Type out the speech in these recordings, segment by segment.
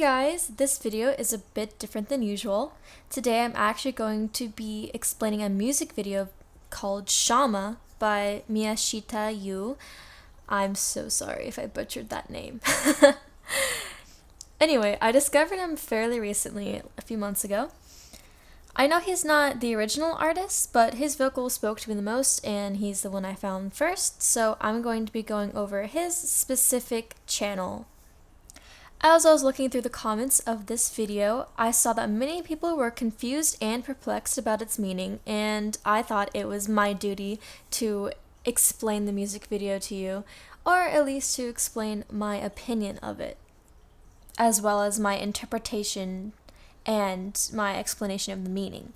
guys, this video is a bit different than usual. Today I'm actually going to be explaining a music video called Shama by Miyashita Yu. I'm so sorry if I butchered that name. Anyway, I discovered him fairly recently, a few months ago. I know he's not the original artist, but his vocals spoke to me the most and he's the one I found first, so I'm going to be going over his specific channel. As I was looking through the comments of this video, I saw that many people were confused and perplexed about its meaning, and I thought it was my duty to explain the music video to you, or at least to explain my opinion of it, as well as my interpretation and my explanation of the meaning.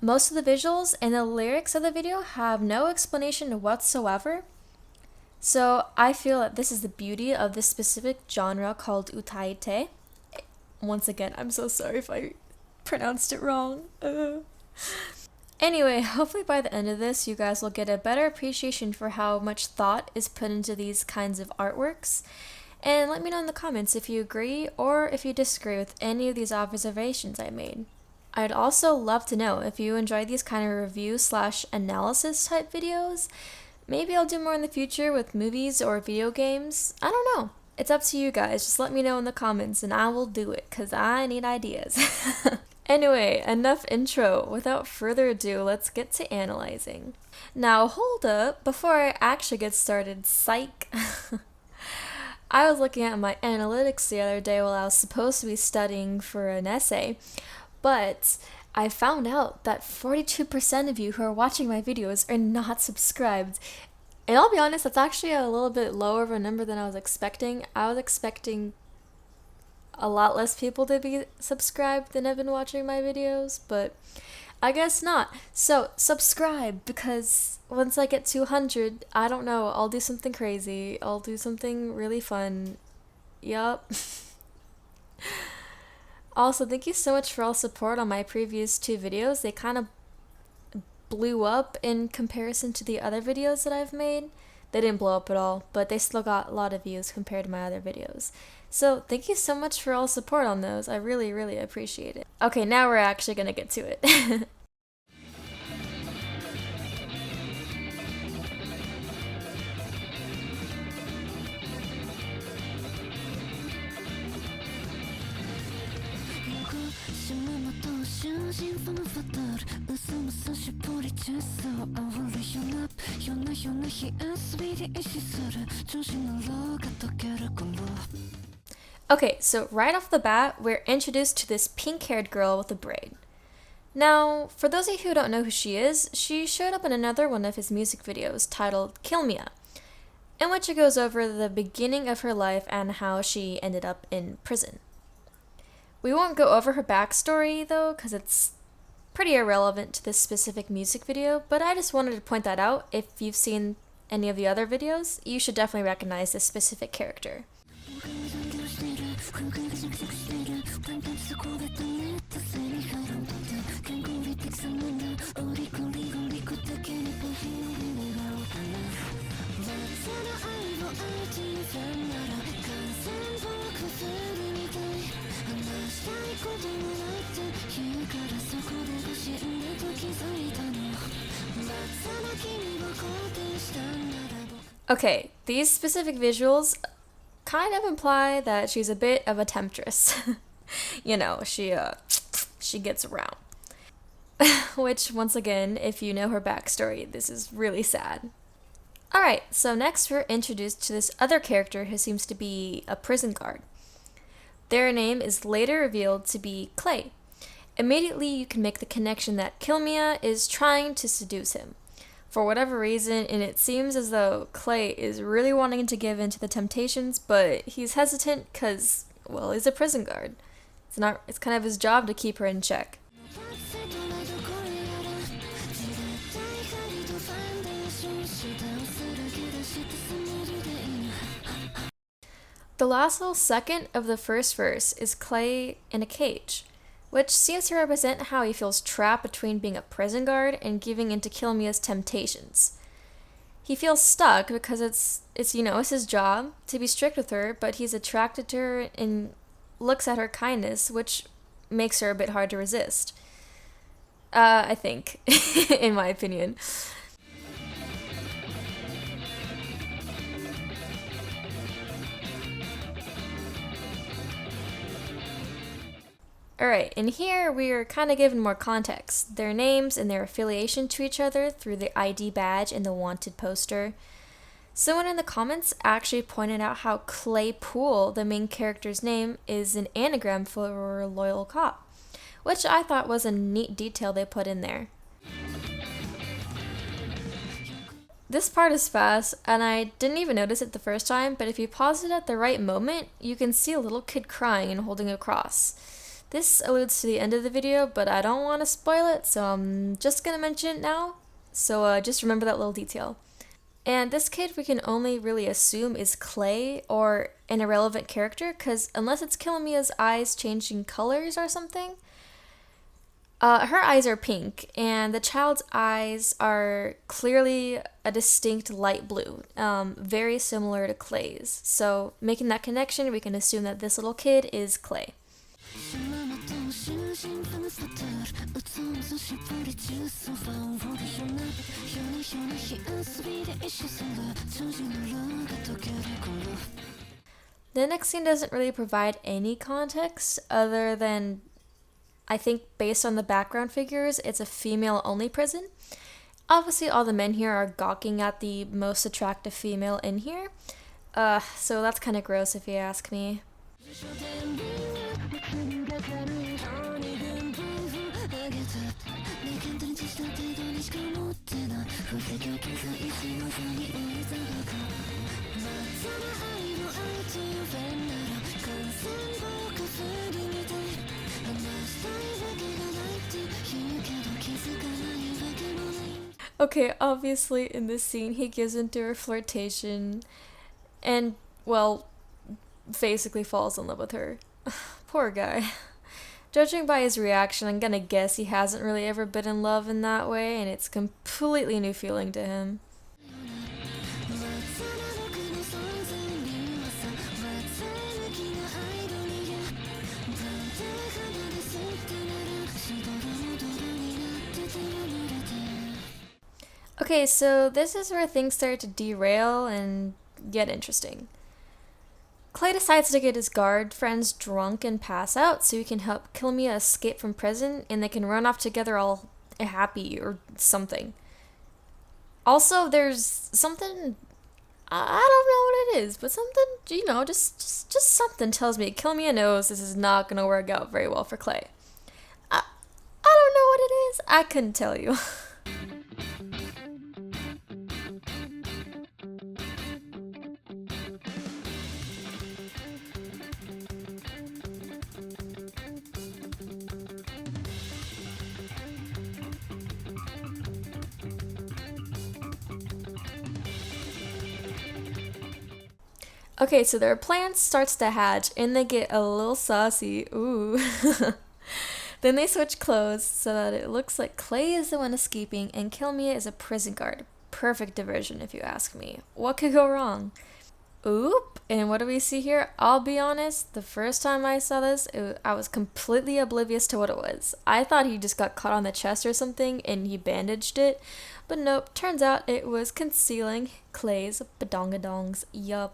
Most of the visuals and the lyrics of the video have no explanation whatsoever. So I feel that this is the beauty of this specific genre called Utaite. Once again, I'm so sorry if I pronounced it wrong. Anyway, hopefully by the end of this, you guys will get a better appreciation for how much thought is put into these kinds of artworks. And let me know in the comments if you agree or if you disagree with any of these observations I made. I'd also love to know if you enjoy these kind of review/analysis type videos. Maybe I'll do more in the future with movies or video games. I don't know. It's up to you guys. Just let me know in the comments and I will do it because I need ideas. Anyway, enough intro. Without further ado, let's get to analyzing. Now, hold up. Before I actually get started, psych. I was looking at my analytics the other day while I was supposed to be studying for an essay, but I found out that 42% of you who are watching my videos are not subscribed. And I'll be honest, that's actually a little bit lower of a number than I was expecting. I was expecting a lot less people to be subscribed than have been watching my videos, but I guess not. So subscribe, because once I get 200, I don't know, I'll do something crazy. I'll do something really fun. Yup. Also, thank you so much for all support on my previous 2 videos. They kind of blew up in comparison to the other videos that I've made. They didn't blow up at all, but they still got a lot of views compared to my other videos. So thank you so much for all support on those. I really, really appreciate it. Okay, now we're actually gonna get to it. Okay, so right off the bat, we're introduced to this pink-haired girl with a braid. Now, for those of you who don't know who she is, she showed up in another one of his music videos titled Kill Mia, in which it goes over the beginning of her life and how she ended up in prison. We won't go over her backstory though, because it's pretty irrelevant to this specific music video, but I just wanted to point that out. If you've seen any of the other videos, you should definitely recognize this specific character. Okay, these specific visuals kind of imply that she's a bit of a temptress. You know, she gets around. Which, once again, if you know her backstory, this is really sad. Alright, so next we're introduced to this other character who seems to be a prison guard. Their name is later revealed to be Clay. Immediately you can make the connection that Kill Mia is trying to seduce him for whatever reason, and it seems as though Clay is really wanting to give in to the temptations, but he's hesitant because, well, he's a prison guard. It's kind of his job to keep her in check. The last little second of the first verse is Clay in a cage, which seems to represent how he feels trapped between being a prison guard and giving in to Kill Mia's temptations. He feels stuck because it's his job to be strict with her, but he's attracted to her and looks at her kindness, which makes her a bit hard to resist. I think, in my opinion. Alright, and here we are kind of given more context. Their names and their affiliation to each other through the ID badge and the wanted poster. Someone in the comments actually pointed out how Claypool, the main character's name, is an anagram for loyal cop, which I thought was a neat detail they put in there. This part is fast, and I didn't even notice it the first time, but if you pause it at the right moment, you can see a little kid crying and holding a cross. This alludes to the end of the video, but I don't want to spoil it, so I'm just going to mention it now. So just remember that little detail. And this kid we can only really assume is Clay or an irrelevant character, because unless it's Kiyomiya's eyes changing colors or something, her eyes are pink, and the child's eyes are clearly a distinct light blue, very similar to Clay's. So making that connection, we can assume that this little kid is Clay. The next scene doesn't really provide any context other than, I think based on the background figures, it's a female-only prison. Obviously all the men here are gawking at the most attractive female in here, so that's kind of gross if you ask me. Okay, obviously in this scene he gives into her flirtation and, well, basically falls in love with her. Poor guy. Judging by his reaction, I'm gonna guess he hasn't really ever been in love in that way, and it's a completely new feeling to him. Okay, so this is where things start to derail and get interesting. Clay decides to get his guard friends drunk and pass out so he can help Kiyomiya escape from prison and they can run off together all happy or something. Also, there's something, I don't know what it is, but something, you know, just something tells me Kiyomiya knows this is not going to work out very well for Clay. I don't know what it is. I couldn't tell you. Okay, so their plan starts to hatch and they get a little saucy. Ooh. Then they switch clothes so that it looks like Clay is the one escaping and Kiyomiya is a prison guard. Perfect diversion if you ask me. What could go wrong? Oop, and what do we see here? I'll be honest, the first time I saw this, I was completely oblivious to what it was. I thought he just got caught on the chest or something and he bandaged it, but nope, turns out it was concealing Clay's badongadongs. Yup.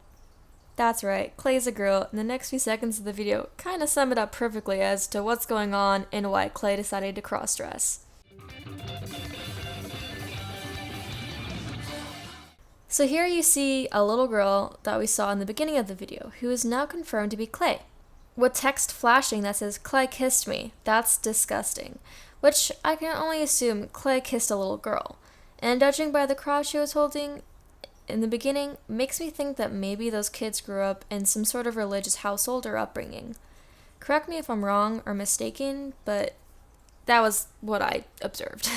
That's right, Clay's a girl, and the next few seconds of the video kind of sum it up perfectly as to what's going on and why Clay decided to cross-dress. So here you see a little girl that we saw in the beginning of the video, who is now confirmed to be Clay, with text flashing that says, "Clay kissed me." That's disgusting. Which I can only assume Clay kissed a little girl. And judging by the cross she was holding in the beginning, makes me think that maybe those kids grew up in some sort of religious household or upbringing. Correct me if I'm wrong or mistaken, but that was what I observed.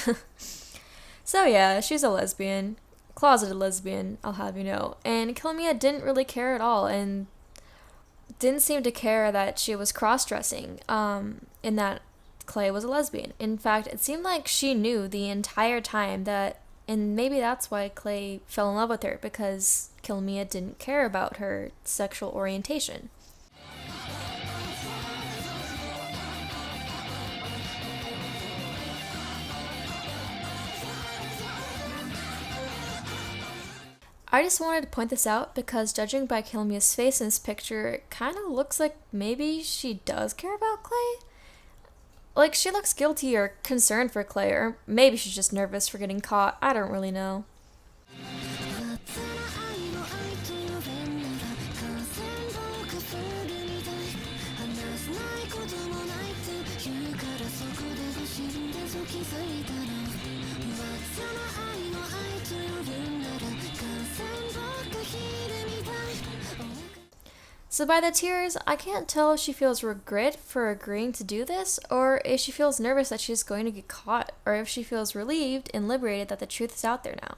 So yeah, she's a lesbian. Closeted lesbian, I'll have you know. And Kiyomiya didn't really care at all and didn't seem to care that she was cross-dressing, in that Clay was a lesbian. In fact, it seemed like she knew the entire time that, and maybe that's why Clay fell in love with her, because Kiyomiya didn't care about her sexual orientation. I just wanted to point this out because judging by Kilmia's face in this picture, it kind of looks like maybe she does care about Clay. Like, she looks guilty or concerned for Clay, or maybe she's just nervous for getting caught. I don't really know. So by the tears, I can't tell if she feels regret for agreeing to do this, or if she feels nervous that she's going to get caught, or if she feels relieved and liberated that the truth is out there now.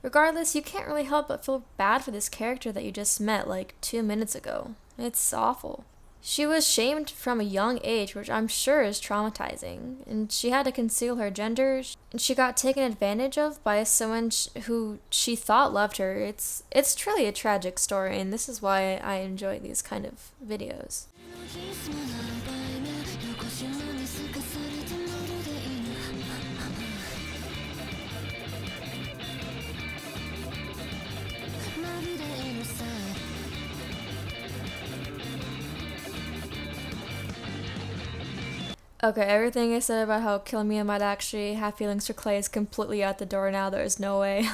Regardless, you can't really help but feel bad for this character that you just met like 2 minutes ago. It's awful. She was shamed from a young age, which I'm sure is traumatizing, and she had to conceal her gender, and she got taken advantage of by someone who she thought loved her. It's truly a tragic story, and this is why I enjoy these kind of videos. Okay, everything I said about how Kilmia might actually have feelings for Clay is completely out the door now. There's no way.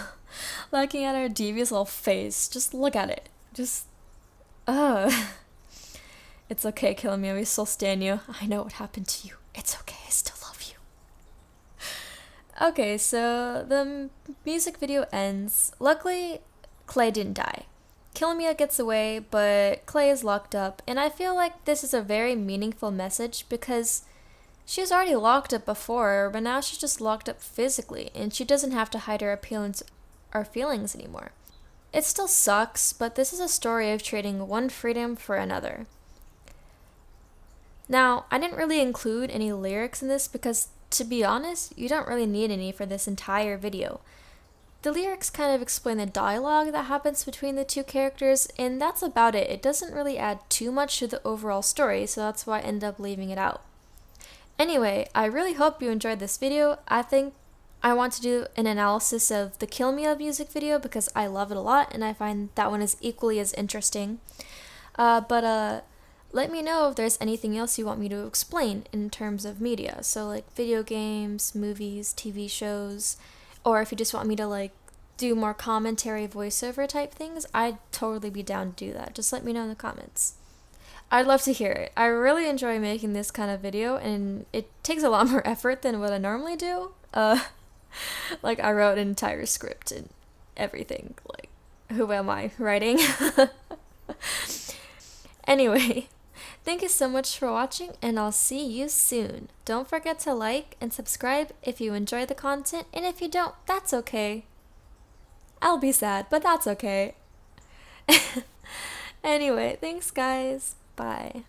Looking at her devious little face, just look at it. Just, It's okay, Kilmia, we still stand you. I know what happened to you. It's okay, I still love you. Okay, so the music video ends. Luckily, Clay didn't die. Kilmia gets away, but Clay is locked up, and I feel like this is a very meaningful message because she was already locked up before, but now she's just locked up physically, and she doesn't have to hide her appearance or feelings anymore. It still sucks, but this is a story of trading one freedom for another. Now, I didn't really include any lyrics in this because, to be honest, you don't really need any for this entire video. The lyrics kind of explain the dialogue that happens between the two characters, and that's about it. It doesn't really add too much to the overall story, so that's why I ended up leaving it out. Anyway, I really hope you enjoyed this video. I think I want to do an analysis of the Kilmia music video because I love it a lot and I find that one is equally as interesting. But let me know if there's anything else you want me to explain in terms of media. So like video games, movies, TV shows, or if you just want me to like do more commentary voiceover type things, I'd totally be down to do that. Just let me know in the comments. I'd love to hear it. I really enjoy making this kind of video, and it takes a lot more effort than what I normally do. Like I wrote an entire script and everything. Like, who am I writing? Anyway, thank you so much for watching, and I'll see you soon. Don't forget to like and subscribe if you enjoy the content, and if you don't, that's okay. I'll be sad, but that's okay. Anyway, thanks guys. Bye.